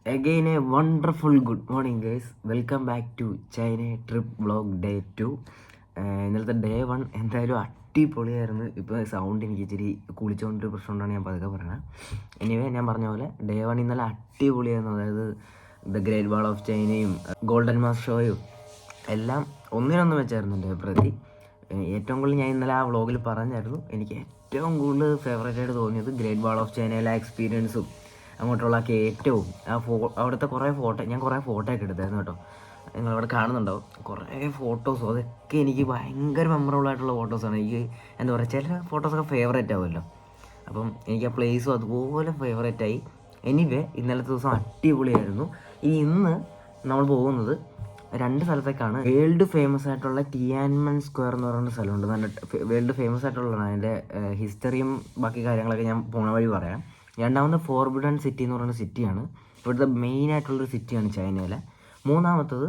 Again a wonderful good morning guys. Welcome back to China trip vlog day 2. ഇന്നലത്തെ day 1 എന്തായാലും അടിപൊളിയായിരുന്നു. ഇപ്പോൾ sound എനിക്ക് ഇച്ചിരി കുളിച്ചുകൊണ്ടൊരു പ്രശ്നം കൊണ്ടാണ് ഞാൻ പതുക്കെ പറയുന്നത്. എനിവേ ഞാൻ പറഞ്ഞ പോലെ ഡേ 1 ഇന്നലെ അടിപൊളിയായിരുന്നു. അതായത് ദ ഗ്രേറ്റ് വാൾ ഓഫ് ചൈനയും ഗോൾഡൻ മാസ് ഷോയും എല്ലാം ഒന്നിനൊന്നും വെച്ചായിരുന്നു എൻ്റെ പ്രതി. ഏറ്റവും കൂടുതൽ ഞാൻ ഇന്നലെ ആ വ്ളോഗിൽ പറഞ്ഞായിരുന്നു, എനിക്ക് ഏറ്റവും കൂടുതൽ ഫേവറേറ്റായിട്ട് തോന്നിയത് ഗ്രേറ്റ് വാൾ ഓഫ് ചൈനയിലെ എക്സ്പീരിയൻസും അങ്ങോട്ടുള്ള കയറ്റവും അവിടുത്തെ കുറേ ഞാൻ കുറേ ഫോട്ടോ ഒക്കെ എടുത്തായിരുന്നു കേട്ടോ. നിങ്ങളവിടെ കാണുന്നുണ്ടാവും കുറേ ഫോട്ടോസും. അതൊക്കെ എനിക്ക് ഭയങ്കര മെമ്മറബിൾ ആയിട്ടുള്ള ഫോട്ടോസാണ്. എനിക്ക് എന്താ പറയുക, ചില ഫോട്ടോസൊക്കെ ഫേവറേറ്റ് ആവുമല്ലോ. അപ്പം എനിക്ക് ആ പ്ലേസും അതുപോലെ ഫേവറേറ്റായി. എനിവേ ഇന്നലത്തെ ദിവസം അടിപൊളിയായിരുന്നു. ഇന്ന് നമ്മൾ പോകുന്നത് 2 സ്ഥലത്തേക്കാണ്. വേൾഡ് ഫേമസ് ആയിട്ടുള്ള ടിയാൻമെൻ സ്ക്വയർ എന്ന് പറയുന്ന സ്ഥലമുണ്ട്. നല്ല വേൾഡ് ഫേമസ് ആയിട്ടുള്ളതാണ്. അതിൻ്റെ ഹിസ്റ്ററിയും ബാക്കി കാര്യങ്ങളൊക്കെ ഞാൻ പോണ വഴി പറയാം. രണ്ടാമത് ഫോർബിഡൻ സിറ്റി എന്ന് പറയുന്ന സിറ്റിയാണ്. ഇവിടുത്തെ മെയിൻ ആയിട്ടുള്ളൊരു സിറ്റിയാണ് ചൈനയിലെ. മൂന്നാമത്തത്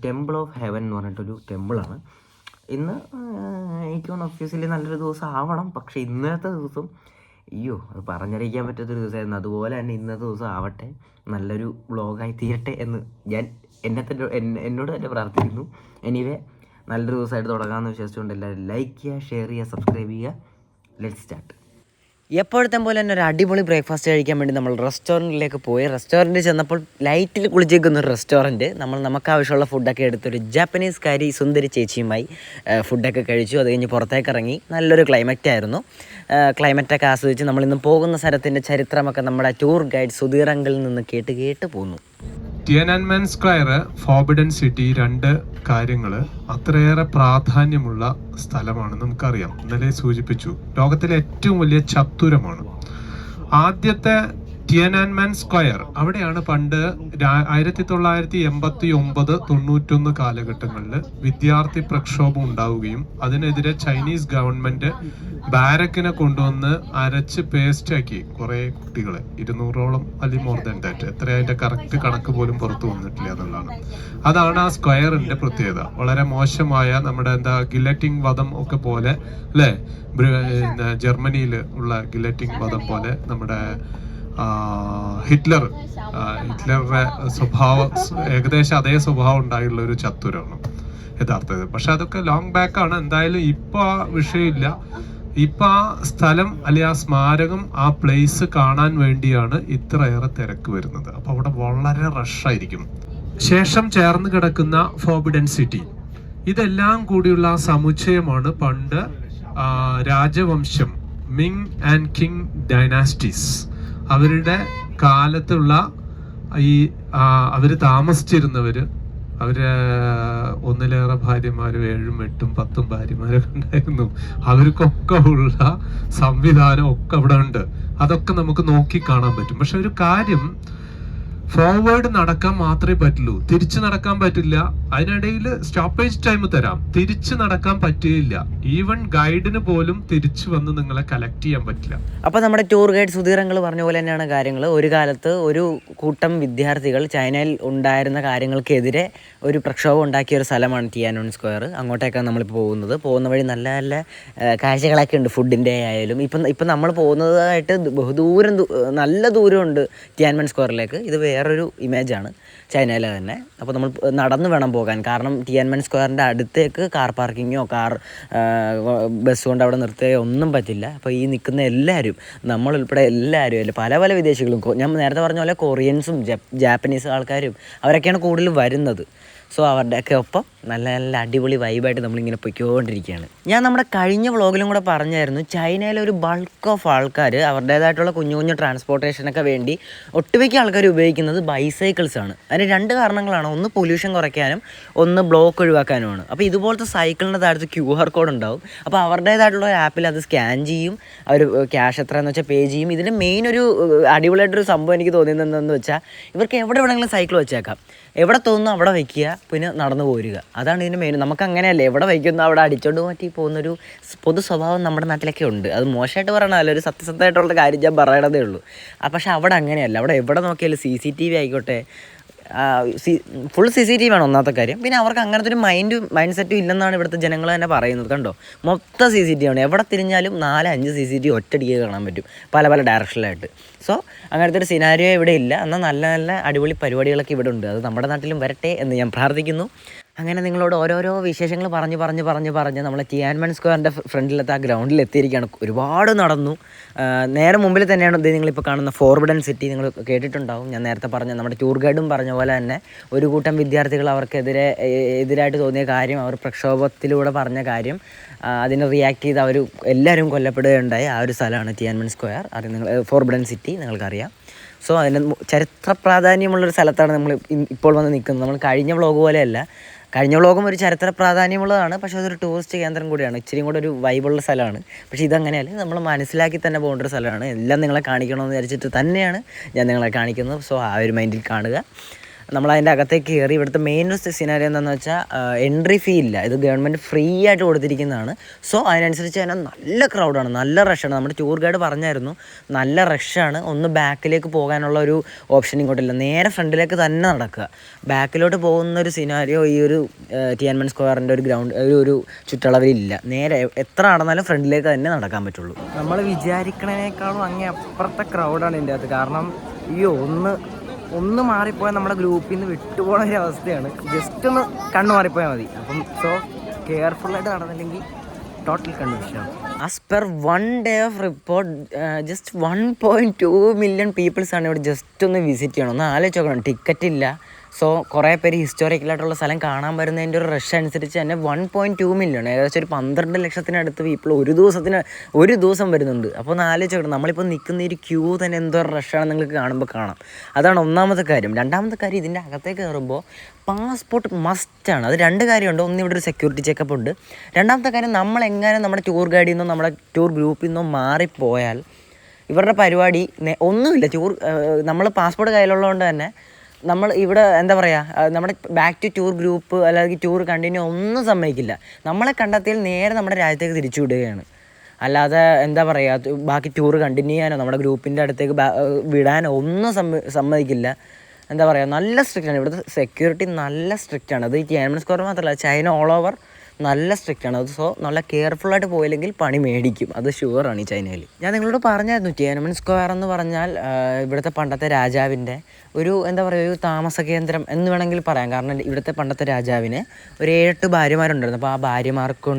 ടെമ്പിൾ ഓഫ് ഹെവൻ എന്ന് പറഞ്ഞിട്ടൊരു ടെമ്പിളാണ്. ഇന്ന് എനിക്ക് ഒഫീഷ്യലി നല്ലൊരു ദിവസം ആവണം, പക്ഷേ ഇന്നത്തെ ദിവസം അത് പറഞ്ഞറിയിക്കാൻ പറ്റാത്തൊരു ദിവസമായിരുന്നു. അതുപോലെ തന്നെ ഇന്നത്തെ ദിവസം ആവട്ടെ, നല്ലൊരു വ്ളോഗായി തീരട്ടെ എന്ന് ഞാൻ എന്നോട് തന്നെ പ്രാർത്ഥിക്കുന്നു. എനിവേ നല്ലൊരു ദിവസമായിട്ട് തുടങ്ങാമെന്ന് വിശ്വസിച്ചുകൊണ്ട് എല്ലാവരും ലൈക്ക് ചെയ്യുക, ഷെയർ ചെയ്യുക, സബ്സ്ക്രൈബ് ചെയ്യുക. Let's start. എപ്പോഴത്തെ പോലെ തന്നെ ഒരു അടിപൊളി ബ്രേക്ക്ഫാസ്റ്റ് കഴിക്കാൻ വേണ്ടി നമ്മൾ റെസ്റ്റോറൻറ്റിലേക്ക് പോയി. റെസ്റ്റോറൻറ്റിൽ ചെന്നപ്പോൾ ലൈറ്റിൽ കുളിച്ചേക്കുന്ന ഒരു റെസ്റ്റോറൻറ്റ്. നമുക്ക് ആവശ്യമുള്ള ഫുഡൊക്കെ എടുത്തൊരു ജാപ്പനീസ് കാരി സുന്ദരി ചേച്ചിയുമായി ഫുഡൊക്കെ കഴിച്ചു. അത് കഴിഞ്ഞ് പുറത്തേക്ക് ഇറങ്ങി. നല്ലൊരു ക്ലൈമറ്റായിരുന്നു. ക്ലൈമറ്റൊക്കെ ആസ്വദിച്ച് നമ്മളിന്ന് പോകുന്ന സ്ഥലത്തിൻ്റെ ചരിത്രമൊക്കെ നമ്മുടെ ടൂർ ഗൈഡ് സുധീർ അങ്കിളിൽ നിന്ന് കേട്ട് പോന്നു. ടിയാനൻമെൻ സ്ക്വയർ, ഫോർബിഡൻ സിറ്റി, 2 കാര്യങ്ങൾ അത്രയേറെ പ്രാധാന്യമുള്ള സ്ഥലമാണ്. നമുക്കറിയാം, ഇന്നലെ സൂചിപ്പിച്ചു, ലോകത്തിലെ ഏറ്റവും വലിയ ചത്തുരമാണ്. ആദ്യത്തെ ടിയാനൻമെൻ സ്ക്വയർ അവിടെയാണ് പണ്ട് 1989-91 കാലഘട്ടങ്ങളിൽ വിദ്യാർത്ഥി പ്രക്ഷോഭം ഉണ്ടാവുകയും അതിനെതിരെ ചൈനീസ് ഗവൺമെന്റ് ബാരക്കിനെ കൊണ്ടുവന്ന് അരച്ച് പേസ്റ്റാക്കി കുറെ കുട്ടികളെ, 200ഓളം അല്ലെങ്കിൽ മോർ ദാൻ ദാറ്റ്, എത്ര അതിന്റെ കറക്റ്റ് കണക്ക് പോലും പുറത്തു വന്നിട്ടില്ല എന്നുള്ളതാണ്. അതാണ് ആ സ്ക്വയറിന്റെ പ്രത്യേകത. വളരെ മോശമായ നമ്മുടെ ഗില്ലറ്റിംഗ് വധം ഒക്കെ പോലെ അല്ലേ, ജർമ്മനിയിൽ ഉള്ള ഗില്ലറ്റിംഗ് വധം പോലെ നമ്മുടെ ഹിറ്റ്ലറുടെ സ്വഭാവം, ഏകദേശം അതേ സ്വഭാവം ഉണ്ടായുള്ള ഒരു ചത്തുരമാണ് യഥാർത്ഥത്തിൽ. പക്ഷെ അതൊക്കെ ലോങ് ബാക്ക് ആണ്. എന്തായാലും ഇപ്പൊ ആ വിഷയമില്ല. ഇപ്പൊ ആ സ്ഥലം അല്ലെങ്കിൽ ആ സ്മാരകം, ആ പ്ലേസ് കാണാൻ വേണ്ടിയാണ് ഇത്രയേറെ തിരക്ക് വരുന്നത്. അപ്പൊ അവിടെ വളരെ റഷായിരിക്കും. ശേഷം ചേർന്ന് കിടക്കുന്ന ഫോർബിഡൻ സിറ്റി, ഇതെല്ലാം കൂടിയുള്ള ആ സമുച്ചയമാണ് പണ്ട് രാജവംശം, മിങ് ആൻഡ് കിങ് ഡൈനാസ്റ്റീസ്, അവരുടെ കാലത്തുള്ള അവര് താമസിച്ചിരുന്നവര്, അവര് ഒന്നിലേറെ ഭാര്യമാരും 7, 8, 10 ഭാര്യമാരൊക്കെ ഉണ്ടായിരുന്നു. അവർക്കൊക്കെ ഉള്ള സംവിധാനം ഒക്കെ അവിടെ ഉണ്ട്. അതൊക്കെ നമുക്ക് നോക്കി കാണാൻ പറ്റും. പക്ഷെ ഒരു കാര്യം, ഫോർവേഡ് നടക്കാൻ മാത്രമേ പറ്റുള്ളൂ, തിരിച്ചു നടക്കാൻ പറ്റില്ല. അതിനിടയിൽ സ്റ്റോപ്പേജ് ടൈം തരാം, തിരിച്ചു നടക്കാൻ പറ്റില്ല. ഈവൻ ഗൈഡിന് പോലും തിരിച്ചു വന്ന് നിങ്ങളെ കളക്ട് ചെയ്യാൻ പറ്റില്ല. അപ്പോൾ നമ്മുടെ ടൂർ ഗൈഡ് സുധീർ അങ്കിൾ പറഞ്ഞ പോലെ തന്നെയാണ് കാര്യങ്ങൾ. ഒരു കാലത്ത് ഒരു കൂട്ടം വിദ്യാർത്ഥികൾ ചൈനയിൽ ഉണ്ടായിരുന്ന കാര്യങ്ങൾക്കെതിരെ ഒരു പ്രക്ഷോഭം ഉണ്ടാക്കിയ ഒരു സ്ഥലമാണ് ടിയാനൻമെൻ സ്ക്വയർ. അങ്ങോട്ടേക്കാണ് നമ്മളിപ്പോൾ പോകുന്ന വഴി നല്ല നല്ല കാഴ്ചകളൊക്കെ ഉണ്ട്. ഫുഡിൻ്റെ ആയാലും ഇപ്പം നമ്മൾ പോകുന്നതായിട്ട് ബഹുദൂരം, നല്ല ദൂരമുണ്ട് ടിയാനൻമെൻ സ്ക്വയറിലേക്ക്. ഇത് വേറൊരു ഇമേജാണ് ചൈനയിലെ തന്നെ. അപ്പോൾ നമ്മൾ നടന്ന് വേണം പോകാൻ. കാരണം ടിയാനൻമെൻ സ്ക്വയറിൻ്റെ അടുത്തേക്ക് കാർ പാർക്കിങ്ങോ ബസ് കൊണ്ട് അവിടെ നിർത്തുകയോ ഒന്നും പറ്റില്ല. അപ്പോൾ ഈ നിൽക്കുന്ന എല്ലാവരും, നമ്മളുൾപ്പെടെ എല്ലാവരും അല്ല, പല പല വിദേശികളും, ഞാൻ നേരത്തെ പറഞ്ഞ പോലെ കൊറിയൻസും ജാപ്പനീസ് ആൾക്കാരും അവരൊക്കെയാണ് കൂടുതൽ വരുന്നത്. സോ അവരുടെയൊക്കെ ഒപ്പം നല്ല നല്ല അടിപൊളി വൈബായിട്ട് നമ്മളിങ്ങനെ പൊയ്ക്കൊണ്ടിരിക്കുകയാണ്. ഞാൻ നമ്മുടെ കഴിഞ്ഞ വ്ളോഗിലും കൂടെ പറഞ്ഞായിരുന്നു, ചൈനയിലെ ഒരു ബൾക്ക് ഓഫ് ആൾക്കാർ അവരുടേതായിട്ടുള്ള കുഞ്ഞു ട്രാൻസ്പോർട്ടേഷനൊക്കെ വേണ്ടി ഒട്ടുമിക്ക ആൾക്കാർ ഉപയോഗിക്കുന്നത് ബൈസൈക്കിൾസാണ്. അതിന് 2 കാരണങ്ങളാണ്. ഒന്ന് പൊല്യൂഷൻ കുറയ്ക്കാനും, ഒന്ന് ബ്ലോക്ക് ഒഴിവാക്കാനുമാണ്. അപ്പോൾ ഇതുപോലത്തെ സൈക്കിളിൻ്റെ താഴത്ത് QR കോഡ് ഉണ്ടാവും. അപ്പോൾ അവരുടേതായിട്ടുള്ള ആപ്പിൽ അത് സ്കാൻ ചെയ്യും, അവർ ക്യാഷ് എത്രയെന്ന് വെച്ചാൽ പേ ചെയ്യും. ഇതിൻ്റെ മെയിൻ ഒരു അടിപൊളിയായിട്ടൊരു സംഭവം എനിക്ക് തോന്നിയത് എന്താണെന്ന് വെച്ചാൽ, ഇവർക്ക് എവിടെ വേണമെങ്കിലും സൈക്കിൾ വെച്ചേക്കാം. എവിടെ തോന്നുന്നു അവിടെ വയ്ക്കുക, പിന്നെ നടന്നു പോരുക. അതാണ് ഇതിന് മെയിൻ. നമുക്ക് അങ്ങനെയല്ലേ, എവിടെ വയ്ക്കുന്നു അവിടെ അടിച്ചോണ്ട് മാറ്റി പോകുന്നൊരു പൊതു സ്വഭാവം നമ്മുടെ നാട്ടിലൊക്കെ ഉണ്ട്. അത് മോശമായിട്ട് പറയണമല്ലോ, ഒരു സത്യസന്ധമായിട്ടുള്ള കാര്യം ഞാൻ പറയണതേ ഉള്ളൂ. പക്ഷെ അവിടെ അങ്ങനെയല്ല. അവിടെ എവിടെ നോക്കിയാലും CCTV ആയിക്കോട്ടെ, ഫുൾ CCTV ആണ് ഒന്നാമത്തെ കാര്യം. പിന്നെ അവർക്ക് അങ്ങനത്തെ ഒരു മൈൻഡ് സെറ്റും ഇല്ലെന്നാണ് ഇവിടുത്തെ ജനങ്ങൾ തന്നെ പറയുന്നത്. കണ്ടോ, മൊത്തം CCTV ആണ്. എവിടെ തിരിഞ്ഞാലും 4-5 CCTV ഒറ്റയടിക്ക് കാണാൻ പറ്റും, പല ഡയറക്ഷനിലായിട്ട്. സോ അങ്ങനത്തെ ഒരു സിനാരിയോ ഇവിടെ ഇല്ല. എന്നാൽ നല്ല അടിപൊളി പരിപാടികളൊക്കെ ഇവിടെ ഉണ്ട്. അത് നമ്മുടെ നാട്ടിലും വരട്ടെ എന്ന് ഞാൻ പ്രാർത്ഥിക്കുന്നു. അങ്ങനെ നിങ്ങളോട് ഓരോരോ വിശേഷങ്ങൾ പറഞ്ഞ് നമ്മൾ ടിയാൻമെൻ സ്ക്വയറിൻ്റെ ഫ്രണ്ടിലത്തെ ആ ഗ്രൗണ്ടിൽ എത്തിയിരിക്കുകയാണ്. ഒരുപാട് നടന്നു. നേരെ മുമ്പിൽ തന്നെയാണ് ഇത് നിങ്ങളിപ്പോൾ കാണുന്ന ഫോർബിഡൻ സിറ്റി. നിങ്ങൾ കേട്ടിട്ടുണ്ടാവും, ഞാൻ നേരത്തെ പറഞ്ഞ നമ്മുടെ ടൂർ ഗൈഡും പറഞ്ഞ പോലെ തന്നെ ഒരു കൂട്ടം വിദ്യാർത്ഥികൾ എതിരായിട്ട് തോന്നിയ കാര്യം, അവർ പ്രക്ഷോഭത്തിലൂടെ പറഞ്ഞ കാര്യം, അതിനെ റിയാക്ട് ചെയ്ത് അവർ എല്ലാവരും കൊല്ലപ്പെടുകയുണ്ടായി. ആ ഒരു സ്ഥലമാണ് ടിയാൻമെൻ സ്ക്വയർ. അത് ഫോർബിഡൻ സിറ്റി നിങ്ങൾക്കറിയാം. സോ അതിന് ചരിത്ര പ്രാധാന്യമുള്ളൊരു സ്ഥലത്താണ് നമ്മൾ ഇപ്പോൾ വന്ന് നിൽക്കുന്നത്. നമ്മൾ കഴിഞ്ഞ വ്ളോഗ് പോലെയല്ല. കഴിഞ്ഞ വ്ളോഗും ഒരു ചരിത്ര പ്രാധാന്യമുള്ളതാണ്, പക്ഷേ അതൊരു ടൂറിസ്റ്റ് കേന്ദ്രം കൂടിയാണ്. ഇച്ചിരി കൂടെ ഒരു വൈബുള്ള സ്ഥലമാണ്. പക്ഷേ ഇതങ്ങനെയല്ല, നമ്മൾ മനസ്സിലാക്കി തന്നെ പോകേണ്ട ഒരു സ്ഥലമാണ്. എല്ലാം നിങ്ങളെ കാണിക്കണമെന്ന് വിചാരിച്ചിട്ട് തന്നെയാണ് ഞാൻ നിങ്ങളെ കാണിക്കുന്നത്. സോ ആ ഒരു മൈൻഡിൽ കാണുക. നമ്മളതിൻ്റെ അകത്തേക്ക് കയറി. ഇവിടുത്തെ മെയിൻ സിനാരിയോ എന്താണെന്ന് വെച്ചാൽ എൻട്രി ഫീ ഇല്ല. ഇത് ഗവൺമെൻറ് ഫ്രീ ആയിട്ട് കൊടുത്തിരിക്കുന്നതാണ്. സോ അതിനനുസരിച്ച് തന്നെ നല്ല ക്രൗഡാണ്, നല്ല റഷാണ്. നമ്മുടെ ടൂർ ഗൈഡ് പറഞ്ഞായിരുന്നു നല്ല റഷാണ്. ഒന്ന് ബാക്കിലേക്ക് പോകാനുള്ള ഒരു ഓപ്ഷൻ ഇങ്ങോട്ടില്ല, നേരെ ഫ്രണ്ടിലേക്ക് തന്നെ നടക്കുക. ബാക്കിലോട്ട് പോകുന്നൊരു സിനാരിയോ ഈ ഒരു ടിയാൻമെൻ സ്ക്വയറിൻ്റെ ഒരു ഒരു ചുറ്റളവിലില്ല. നേരെ എത്ര നടന്നാലും ഫ്രണ്ടിലേക്ക് തന്നെ നടക്കാൻ പറ്റുള്ളൂ. നമ്മൾ വിചാരിക്കണേക്കാളും അങ്ങേ അപ്പുറത്തെ ക്രൗഡാണ് ഇതിൻ്റെ അകത്ത്. കാരണം ഒന്ന് മാറിപ്പോയാൽ നമ്മുടെ ഗ്രൂപ്പിൽ നിന്ന് വിട്ടുപോകുന്ന ഒരു അവസ്ഥയാണ്. ജസ്റ്റ് ഒന്ന് കണ്ണ് മാറിപ്പോയാൽ മതി. അപ്പം സോ കെയർഫുള്ളായിട്ട് നടന്നില്ലെങ്കിൽ ടോട്ടൽ കൺഫ്യൂഷനാണ്. As per 1 day of report just 1.2 million പീപ്പിൾസാണ് ഇവിടെ ജസ്റ്റ് ഒന്ന് വിസിറ്റ് ചെയ്യണം. ഒന്ന് ആലോചിച്ച് നോക്കണം, ടിക്കറ്റ് ഇല്ല. സോ കുറേ പേര് ഹിസ്റ്റോറിക്കലായിട്ടുള്ള സ്ഥലം കാണാൻ വരുന്നതിൻ്റെ ഒരു റഷ് അനുസരിച്ച് തന്നെ 1.2 million, ഏകദേശം ഒരു 12 ലക്ഷത്തിനടുത്ത് പീപ്പിൾ ഒരു ദിവസം വരുന്നുണ്ട്. അപ്പോൾ ഒന്ന് ആലോചിച്ച് നോക്കണം, നമ്മളിപ്പോൾ നിൽക്കുന്ന ഒരു ക്യൂ തന്നെ എന്തോ റഷാണ് നിങ്ങൾക്ക് കാണുമ്പോൾ കാണാം. അതാണ് ഒന്നാമത്തെ കാര്യം. രണ്ടാമത്തെ കാര്യം, ഇതിൻ്റെ അകത്തേക്ക് കയറുമ്പോൾ പാസ്പോർട്ട് മസ്റ്റാണ്. അത് 2 കാര്യമുണ്ട്. ഒന്ന്, ഇവിടെ ഒരു സെക്യൂരിറ്റി ചെക്കപ്പ് ഉണ്ട്. രണ്ടാമത്തെ കാര്യം, നമ്മളെങ്ങനെ നമ്മുടെ ടൂർ ഗൈഡിൽ നിന്നോ നമ്മുടെ ടൂർ ഗ്രൂപ്പിൽ നിന്നോ മാറിപ്പോയാൽ ഇവരുടെ പരിപാടി ഒന്നുമില്ല. നമ്മൾ പാസ്പോർട്ട് കയ്യിലുള്ളതുകൊണ്ട് തന്നെ നമ്മൾ ഇവിടെ എന്താ പറയുക, നമ്മുടെ ബാക്ക് ടു ടൂർ ഗ്രൂപ്പ് അല്ലെങ്കിൽ ടൂർ കണ്ടിന്യൂ ഒന്നും സമ്മതിക്കില്ല. നമ്മളെ കണ്ടെത്തിയാൽ നേരെ നമ്മുടെ രാജ്യത്തേക്ക് തിരിച്ചു വിടുകയാണ്. അല്ലാതെ എന്താ പറയുക, ബാക്കി ടൂർ കണ്ടിന്യൂ ചെയ്യാനോ നമ്മുടെ ഗ്രൂപ്പിൻ്റെ അടുത്തേക്ക് വിടാനോ ഒന്നും സമ്മതിക്കില്ല. എന്താ പറയുക, നല്ല സ്ട്രിക്റ്റാണ് ഇവിടുത്തെ സെക്യൂരിറ്റി, നല്ല സ്ട്രിക്റ്റാണ്. അത് ഈ ടിയാൻമെൻ സ്ക്വയർ മാത്രമല്ല, ചൈന ഓൾ ഓവർ നല്ല സ്ട്രിക്റ്റാണ് അത്. സോ നല്ല കെയർഫുള്ളായിട്ട് പോയില്ലെങ്കിൽ പണി മേടിക്കും, അത് ഷുവറാണ് ഈ ചൈനയിൽ. ഞാൻ നിങ്ങളോട് പറഞ്ഞായിരുന്നു, ടിയാൻമെൻ സ്ക്വയർ എന്ന് പറഞ്ഞാൽ ഇവിടുത്തെ പണ്ടത്തെ രാജാവിൻ്റെ ഒരു എന്താ പറയുക, ഒരു താമസ കേന്ദ്രം എന്ന് വേണമെങ്കിൽ പറയാം. കാരണം ഇവിടുത്തെ പണ്ടത്തെ രാജാവിന് ഒരു 7-8 ഭാര്യമാരുണ്ടായിരുന്നു. അപ്പോൾ ആ ഭാര്യമാർക്ക്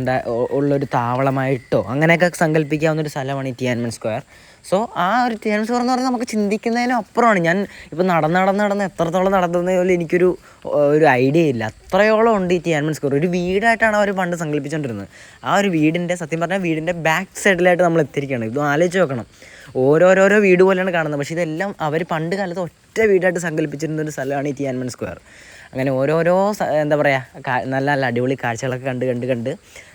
ഉള്ളൊരു താവളമായിട്ടോ അങ്ങനെയൊക്കെ സങ്കല്പിക്കാവുന്നൊരു സ്ഥലമാണ് ഈ ടിയാൻമെൻ സ്ക്വയർ. സോ ആ ഒരു ടിയാൻമെൻ സ്ക്വയർ എന്ന് പറഞ്ഞാൽ നമുക്ക് ചിന്തിക്കുന്നതിനും അപ്പുറമാണ്. ഞാൻ ഇപ്പോൾ നടന്ന് എത്രത്തോളം നടന്നത് പോലും എനിക്കൊരു ഐഡിയ ഇല്ല. അത്രയോളം ഉണ്ട് ഈ ടിയാൻമെൻ സ്ക്വയർ. ഒരു വീടായിട്ടാണ് അവർ പണ്ട് സങ്കല്പിച്ചുകൊണ്ടിരുന്നത്. ആ ഒരു വീടിൻ്റെ, സത്യം പറഞ്ഞാൽ വീടിൻ്റെ ബാക്ക് സൈഡിലായിട്ട് നമ്മൾ എത്തിയിരിക്കുകയാണ്. ഇത് ആലോചിച്ച് നോക്കണം, ഓരോരോ വീട് പോലെയാണ് കാണുന്നത്. പക്ഷേ ഇതെല്ലാം അവർ പണ്ട് കാലത്ത് ഒറ്റ വീടായിട്ട് സങ്കല്പിച്ചിരുന്ന ഒരു സ്ഥലമാണ് ഈ ടിയാൻമെൻ സ്ക്വയർ. അങ്ങനെ ഓരോരോ എന്താ പറയുക, നല്ല അടിപൊളി കാഴ്ചകളൊക്കെ കണ്ട്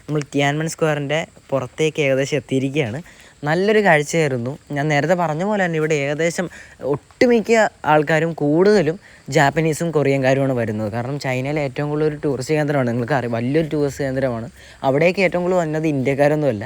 നമ്മൾ ടിയാൻമെൻ സ്ക്വയറിൻ്റെ പുറത്തേക്ക് ഏകദേശം എത്തിയിരിക്കുകയാണ്. നല്ലൊരു കാഴ്ചയായിരുന്നു. ഞാൻ നേരത്തെ പറഞ്ഞ പോലെ തന്നെ ഇവിടെ ഏകദേശം ഒട്ടുമിക്ക ആൾക്കാരും കൂടുതലും ജാപ്പനീസും കൊറിയൻകാരുമാണ് വരുന്നത്. കാരണം ചൈനയിലെ ഏറ്റവും കൂടുതൽ ഒരു ടൂറിസ്റ്റ് കേന്ദ്രമാണ്, നിങ്ങൾക്കറിയാം, വലിയൊരു ടൂറിസ്റ്റ് കേന്ദ്രമാണ്. അവിടേക്ക് ഏറ്റവും കൂടുതൽ വന്നത് ഇന്ത്യക്കാരൊന്നുമല്ല,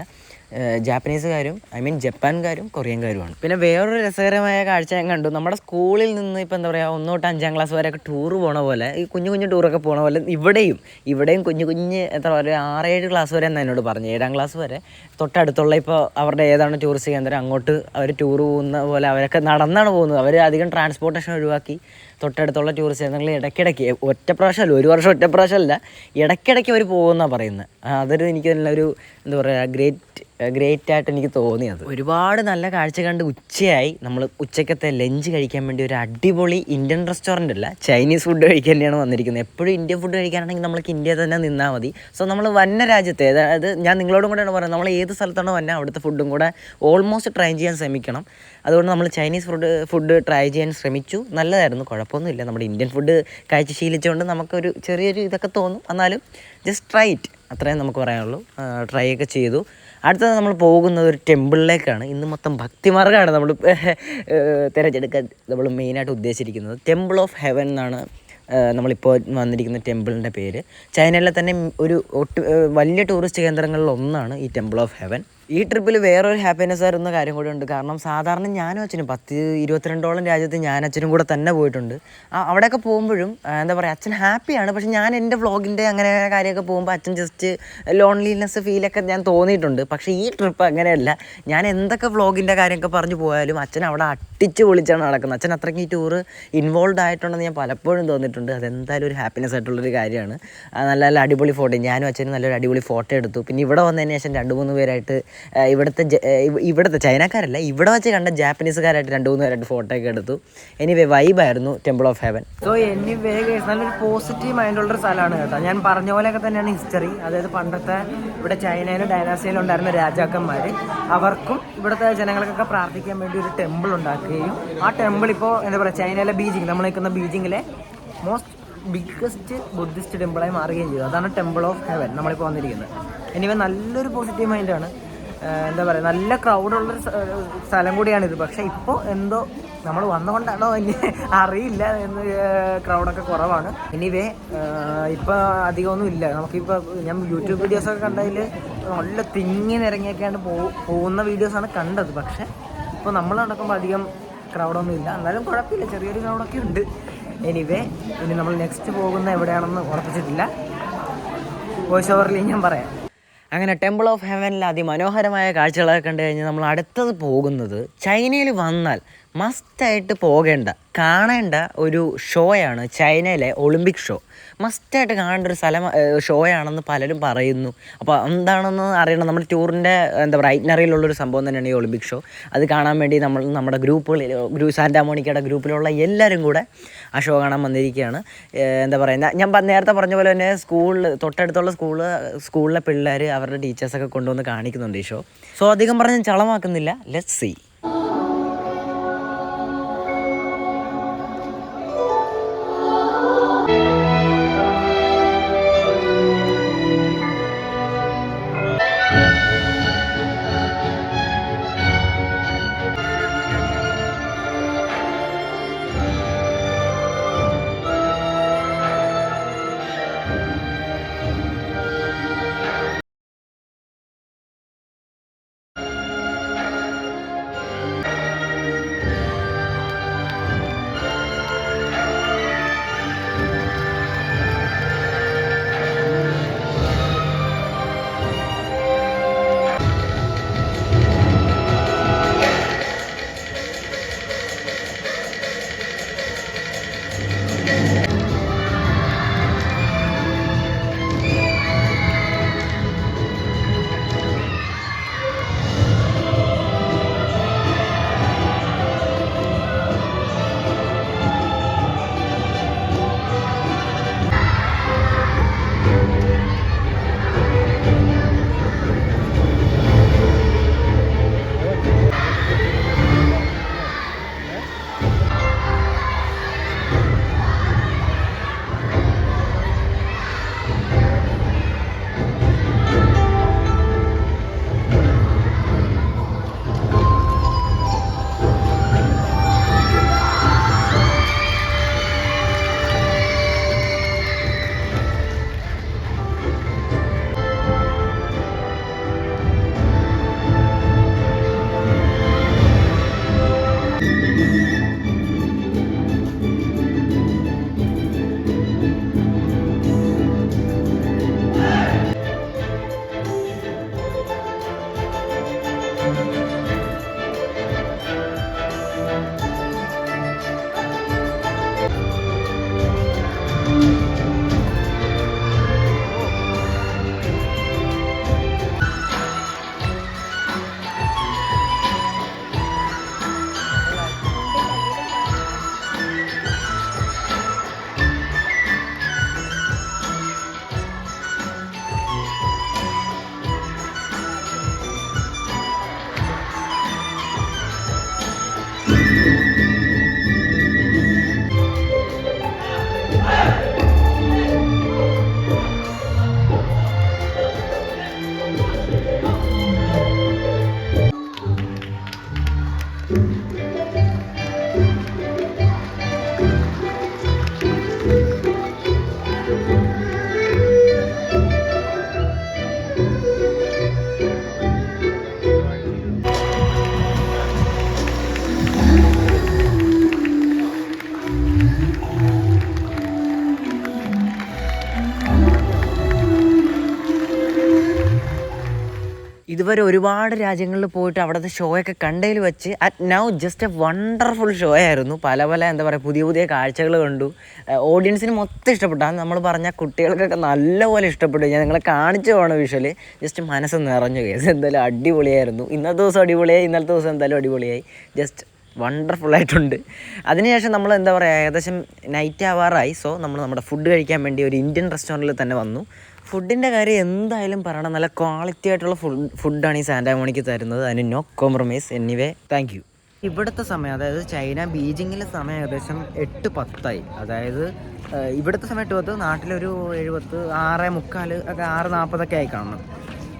ജാപ്പനീസുകാരും ജപ്പാൻകാരും കൊറിയൻകാരുമാണ്. പിന്നെ വേറൊരു രസകരമായ കാഴ്ച ഞാൻ കണ്ടു. നമ്മുടെ സ്കൂളിൽ നിന്ന് ഇപ്പോൾ എന്താ പറയുക 1 തൊട്ട് 5ാം ക്ലാസ് വരെയൊക്കെ ടൂർ പോണ പോലെ, ഈ കുഞ്ഞു ടൂറൊക്കെ പോണ പോലെ ഇവിടെയും കുഞ്ഞ് എത്ര പറയുക 6-7 ക്ലാസ് വരെ എന്നാണ് എന്നോട് പറഞ്ഞു. 7ാം ക്ലാസ് വരെ തൊട്ടടുത്തുള്ള ഇപ്പോൾ അവരുടെ ഏതാണ് ടൂറിസ്റ്റ് കേന്ദ്രം അങ്ങോട്ട് അവർ ടൂർ പോകുന്ന പോലെ അവരൊക്കെ നടന്നാണ് പോകുന്നത്. അവർ അധികം ട്രാൻസ്പോർട്ടേഷൻ ഒഴിവാക്കി തൊട്ടടുത്തുള്ള ടൂറിസ്റ്റ് കേന്ദ്രങ്ങൾ ഇടയ്ക്കിടയ്ക്ക്, ഒറ്റ പ്രാവശ്യമല്ല, ഒരു വർഷം ഒറ്റ പ്രാവശ്യമല്ല, ഇടയ്ക്കിടയ്ക്ക് അവർ പോകുമെന്നാണ് പറയുന്നത്. അതൊരു എനിക്ക് നല്ലൊരു എന്താ പറയുക ഗ്രേറ്റ് ആയിട്ട് എനിക്ക് തോന്നിയത്. ഒരുപാട് നല്ല കാഴ്ച കണ്ട് ഉച്ചയായി. നമ്മൾ ഉച്ചക്കത്തെ ലഞ്ച് കഴിക്കാൻ വേണ്ടി ഒരു അടിപൊളി ഇന്ത്യൻ റെസ്റ്റോറൻ്റ് അല്ല, ചൈനീസ് ഫുഡ് കഴിക്കാൻ തന്നെയാണ് വന്നിരിക്കുന്നത്. എപ്പോഴും ഇന്ത്യൻ ഫുഡ് കഴിക്കാനാണെങ്കിൽ നമ്മൾക്ക് ഇന്ത്യയിൽ തന്നെ നിന്നാൽ മതി. സോ നമ്മൾ വന്ന രാജ്യത്തെ, അതായത് ഞാൻ നിങ്ങളോടും കൂടെയാണ് പറയുന്നത്, നമ്മൾ ഏത് സ്ഥലത്താണോ വന്നത് അവിടുത്തെ ഫുഡും കൂടെ ഓൾമോസ്റ്റ് ട്രൈ ചെയ്യാൻ ശ്രമിക്കണം. അതുകൊണ്ട് നമ്മൾ ചൈനീസ് ഫുഡ് ട്രൈ ചെയ്യാൻ ശ്രമിച്ചു. നല്ലതായിരുന്നു, കുഴപ്പമൊന്നുമില്ല. നമ്മുടെ ഇന്ത്യൻ ഫുഡ് കഴിച്ച് ശീലിച്ചുകൊണ്ട് നമുക്കൊരു ചെറിയൊരു ഇതൊക്കെ തോന്നും. എന്നാലും ജസ്റ്റ് ട്രൈ ഇറ്റ്, അത്രയും നമുക്ക് പറയാനുള്ളൂ. ട്രൈ ഒക്കെ ചെയ്തു. അടുത്തത് നമ്മൾ പോകുന്നത് ഒരു ടെമ്പിളിലേക്കാണ്. ഇന്ന് മൊത്തം ഭക്തിമാർഗ്ഗമാണ് നമ്മൾ തിരഞ്ഞെടുക്കാൻ നമ്മൾ മെയിനായിട്ട് ഉദ്ദേശിച്ചിരിക്കുന്നത്. ടെമ്പിൾ ഓഫ് ഹെവൻ എന്നാണ് നമ്മളിപ്പോൾ വന്നിരിക്കുന്ന ടെമ്പിളിൻ്റെ പേര്. ചൈനയിലെ തന്നെ ഒരു വലിയ ടൂറിസ്റ്റ് കേന്ദ്രങ്ങളിൽ ഒന്നാണ് ഈ ടെമ്പിൾ ഓഫ് ഹെവൻ. ഈ ട്രിപ്പിൽ വേറൊരു ഹാപ്പിനെസ് ആയിരുന്ന കാര്യം കൂടെ ഉണ്ട്. കാരണം സാധാരണ ഞാനും അച്ഛനും 22 രാജ്യത്ത് ഞാൻ അച്ഛനും കൂടെ തന്നെ പോയിട്ടുണ്ട്. അവിടെയൊക്കെ പോകുമ്പോഴും എന്താ പറയുക, അച്ഛൻ ഹാപ്പിയാണ്. പക്ഷെ ഞാൻ എൻ്റെ വ്ളോഗിൻ്റെ അങ്ങനെ കാര്യമൊക്കെ പോകുമ്പോൾ അച്ഛൻ ജസ്റ്റ് ലോൺലിനെസ് ഫീലൊക്കെ ഞാൻ തോന്നിയിട്ടുണ്ട്. പക്ഷേ ഈ ട്രിപ്പ് അങ്ങനെയല്ല. ഞാൻ എന്തൊക്കെ വ്ളോഗിൻ്റെ കാര്യമൊക്കെ പറഞ്ഞു പോയാലും അച്ഛൻ അവിടെ അട്ടിച്ച് പൊളിച്ചാണ് നടക്കുന്നത്. അച്ഛൻ അത്രയ്ക്ക് ഈ ടൂറ് ഇൻവോൾവ് ആയിട്ടുണ്ടെന്ന് ഞാൻ പലപ്പോഴും തോന്നിയിട്ടുണ്ട്. അതെന്തായാലും ഒരു ഹാപ്പിനെസ് ആയിട്ടുള്ളൊരു കാര്യമാണ്. നല്ല നല്ല അടിപൊളി ഫോട്ടോ, ഞാനും അച്ഛനും നല്ലൊരു അടിപൊളി ഫോട്ടോ എടുത്തു. പിന്നെ ഇവിടെ വന്നതിന് ശേഷം 2-3 പേരായിട്ട് ഇവിടുത്തെ ചൈനക്കാരല്ല, ഇവിടെ വെച്ച് കണ്ട ജാപ്പനീസുകാരായിട്ട് 2-3 പേരായിട്ട് ഫോട്ടോ ഒക്കെ എടുത്തു. എനിവേ വൈബായിരുന്നു temple of heaven. So anyway നല്ലൊരു പോസിറ്റീവ് മൈൻഡുള്ളൊരു സ്ഥലമാണ് കേട്ടോ. ഞാൻ പറഞ്ഞ പോലെയൊക്കെ തന്നെയാണ് ഹിസ്റ്ററി. അതായത് പണ്ടത്തെ ഇവിടെ ചൈനയിലും ഡൈനാസിയിലും ഉണ്ടായിരുന്ന രാജാക്കന്മാർ, അവർക്കും ഇവിടുത്തെ ജനങ്ങൾക്കൊക്കെ പ്രാർത്ഥിക്കാൻ വേണ്ടി ഒരു ടെമ്പിൾ ഉണ്ടാക്കുകയും ആ ടെമ്പിൾ ഇപ്പോൾ എന്താ പറയുക, ചൈനയിലെ ബീജിംഗ്, നമ്മൾ നിൽക്കുന്ന ബീജിങ്ങിലെ മോസ്റ്റ് ബിഗ്ഗസ്റ്റ് ബുദ്ധിസ്റ്റ് ടെമ്പിളായി മാറുകയും ചെയ്തു. അതാണ് ടെമ്പിൾ ഓഫ് ഹെവൻ നമ്മളിപ്പോൾ വന്നിരിക്കുന്നത്. എനിവേ നല്ലൊരു പോസിറ്റീവ് മൈൻഡാണ്. എന്താ പറയുക, നല്ല ക്രൗഡുള്ളൊരു സ്ഥലം കൂടിയാണിത്. പക്ഷേ ഇപ്പോൾ എന്തോ നമ്മൾ വന്നുകൊണ്ടാണോ ഇനി അറിയില്ല, എന്ന് ക്രൗഡൊക്കെ കുറവാണ്. എനിവേ ഇപ്പോൾ അധികമൊന്നും ഇല്ല. നമുക്കിപ്പോൾ ഞാൻ യൂട്യൂബ് വീഡിയോസൊക്കെ കണ്ടതിൽ നല്ല തിങ്ങി നിരങ്ങിയൊക്കെയാണ് പോകുന്ന വീഡിയോസാണ് കണ്ടത്. പക്ഷേ ഇപ്പോൾ നമ്മൾ നടക്കുമ്പോൾ അധികം ക്രൗഡൊന്നും ഇല്ല. എന്നാലും കുഴപ്പമില്ല, ചെറിയൊരു ക്രൗഡൊക്കെ ഉണ്ട്. എനിവേ ഇനി നമ്മൾ നെക്സ്റ്റ് പോകുന്ന എവിടെയാണെന്ന് ഉറപ്പിച്ചിട്ടില്ല. വോയിസ് ഓവറിൽ ഞാൻ പറയാം. അങ്ങനെ ടെമ്പിൾ ഓഫ് ഹെവനിൽ അതിമനോഹരമായ കാഴ്ചകളൊക്കെ കണ്ടു കഴിഞ്ഞാൽ നമ്മൾ അടുത്തത് പോകുന്നത്, ചൈനയിൽ വന്നാൽ മസ്റ്റായിട്ട് പോകേണ്ട, കാണേണ്ട ഒരു ഷോയാണ് ചൈനയിലെ ഒളിമ്പിക് ഷോ. മസ്റ്റായിട്ട് കാണേണ്ട ഒരു ഷോയാണെന്ന് പലരും പറയുന്നു. അപ്പോൾ എന്താണെന്ന് അറിയണം. നമ്മുടെ ടൂറിൻ്റെ എന്താ പറയുക ഐറ്റ്നറിയിലുള്ളൊരു സംഭവം തന്നെയാണ് ഈ ഒളിമ്പിക് ഷോ. അത് കാണാൻ വേണ്ടി നമ്മുടെ ഗ്രൂപ്പുകളിൽ സാന്റാ മോണിക്കയുടെ ഗ്രൂപ്പിലുള്ള എല്ലാവരും കൂടെ ആ ഷോ കാണാൻ വന്നിരിക്കുകയാണ്. എന്താ പറയുക, ഞാൻ നേരത്തെ പറഞ്ഞ പോലെ തന്നെ തൊട്ടടുത്തുള്ള സ്കൂളിലെ പിള്ളേർ അവരുടെ ടീച്ചേഴ്സൊക്കെ കൊണ്ടുവന്ന് കാണിക്കുന്നുണ്ട് ഈ ഷോ. സോ അധികം പറഞ്ഞ് ചളമാക്കുന്നില്ല, ലെറ്റ്സ് സീ. ഇതുവരെ ഒരുപാട് രാജ്യങ്ങളിൽ പോയിട്ട് അവിടുത്തെ ഷോയൊക്കെ കണ്ടതിൽ വെച്ച് at now just A wonderful show ആയിരുന്നു. പല എന്താ പറയുക, പുതിയ കാഴ്ചകൾ കണ്ടു. ഓഡിയൻസിന് മൊത്തം ഇഷ്ടപ്പെട്ടു. അത് നമ്മൾ പറഞ്ഞ കുട്ടികൾക്കൊക്കെ നല്ലപോലെ ഇഷ്ടപ്പെട്ടു. ഞാൻ നിങ്ങളെ കാണിച്ചു പോകണം വിഷ്വല്. ജസ്റ്റ് മനസ്സ് നിറഞ്ഞു. കേസ് എന്തായാലും അടിപൊളിയായിരുന്നു. ഇന്നത്തെ ദിവസം അടിപൊളിയായി, ഇന്നലത്തെ ദിവസം എന്തായാലും അടിപൊളിയായി. ജസ്റ്റ് വണ്ടർഫുള്ളായിട്ടുണ്ട്. അതിനുശേഷം നമ്മൾ എന്താ പറയുക, ഏകദേശം നൈറ്റ് ആവാറായി. സോ നമ്മൾ നമ്മുടെ ഫുഡ് കഴിക്കാൻ വേണ്ടി ഒരു ഇന്ത്യൻ റെസ്റ്റോറൻറ്റിൽ തന്നെ വന്നു. ഫുഡിൻ്റെ കാര്യം എന്തായാലും പറയണം, നല്ല ക്വാളിറ്റി ആയിട്ടുള്ള ഫുഡാണ് ഈ സാന്റാമോണിക്ക് തരുന്നത്. അതിന് no compromise. Anyway thank you. ഇവിടുത്തെ സമയം, അതായത് ചൈന ബീജിങ്ങിലെ സമയം ഏകദേശം 8:10 അതായത് ഇവിടുത്തെ സമയം 8:10, നാട്ടിലൊരു 7:10, 6:45 ഒക്കെ 6:40 ആയി കാണണം.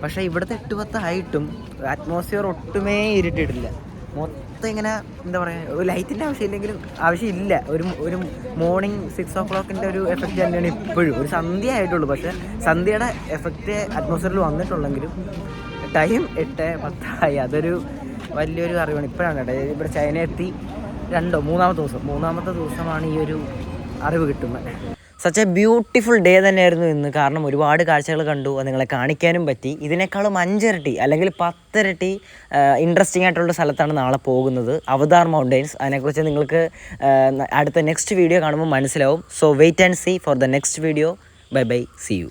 പക്ഷേ ഇവിടുത്തെ 8:10 ആയിട്ടും അറ്റ്മോസ്ഫിയർ ഒട്ടുമേ ഇരുട്ടിയിട്ടില്ല. മൊത്തം ഇങ്ങനെ എന്താ പറയുക, ഒരു ലൈറ്റിൻ്റെ ആവശ്യമില്ല. ഒരു മോർണിംഗ് 6 o'clock ഒരു എഫക്റ്റ് തന്നെയാണ് ഇപ്പോഴും. ഒരു സന്ധ്യ ആയിട്ടുള്ളൂ, പക്ഷേ സന്ധ്യയുടെ എഫക്റ്റ് അറ്റ്മോസ്ഫിയറിൽ വന്നിട്ടുള്ളെങ്കിലും ടൈം 8:10 അതൊരു വലിയൊരു അറിവാണ്. ഇപ്പോഴാണ് കേട്ടോ ഇവിടെ ചൈന എത്തി മൂന്നാമത്തെ ദിവസമാണ് ഈ ഒരു അറിവ് കിട്ടുന്നത്. സച്ച് എ ബ്യൂട്ടിഫുൾ ഡേ തന്നെയായിരുന്നു ഇന്ന്. കാരണം ഒരുപാട് കാഴ്ചകൾ കണ്ടു, അത് നിങ്ങളെ കാണിക്കാനും പറ്റി. ഇതിനേക്കാളും 5 ഇരട്ടി അല്ലെങ്കിൽ 10 ഇരട്ടി ഇൻട്രസ്റ്റിംഗ് ആയിട്ടുള്ള സ്ഥലത്താണ് നാളെ പോകുന്നത്, അവതാർ മൗണ്ടെയ്ൻസ്. അതിനെക്കുറിച്ച് നിങ്ങൾക്ക് അടുത്ത നെക്സ്റ്റ് വീഡിയോ കാണുമ്പോൾ മനസ്സിലാവും. So wait and see for the next video. Bye, see U.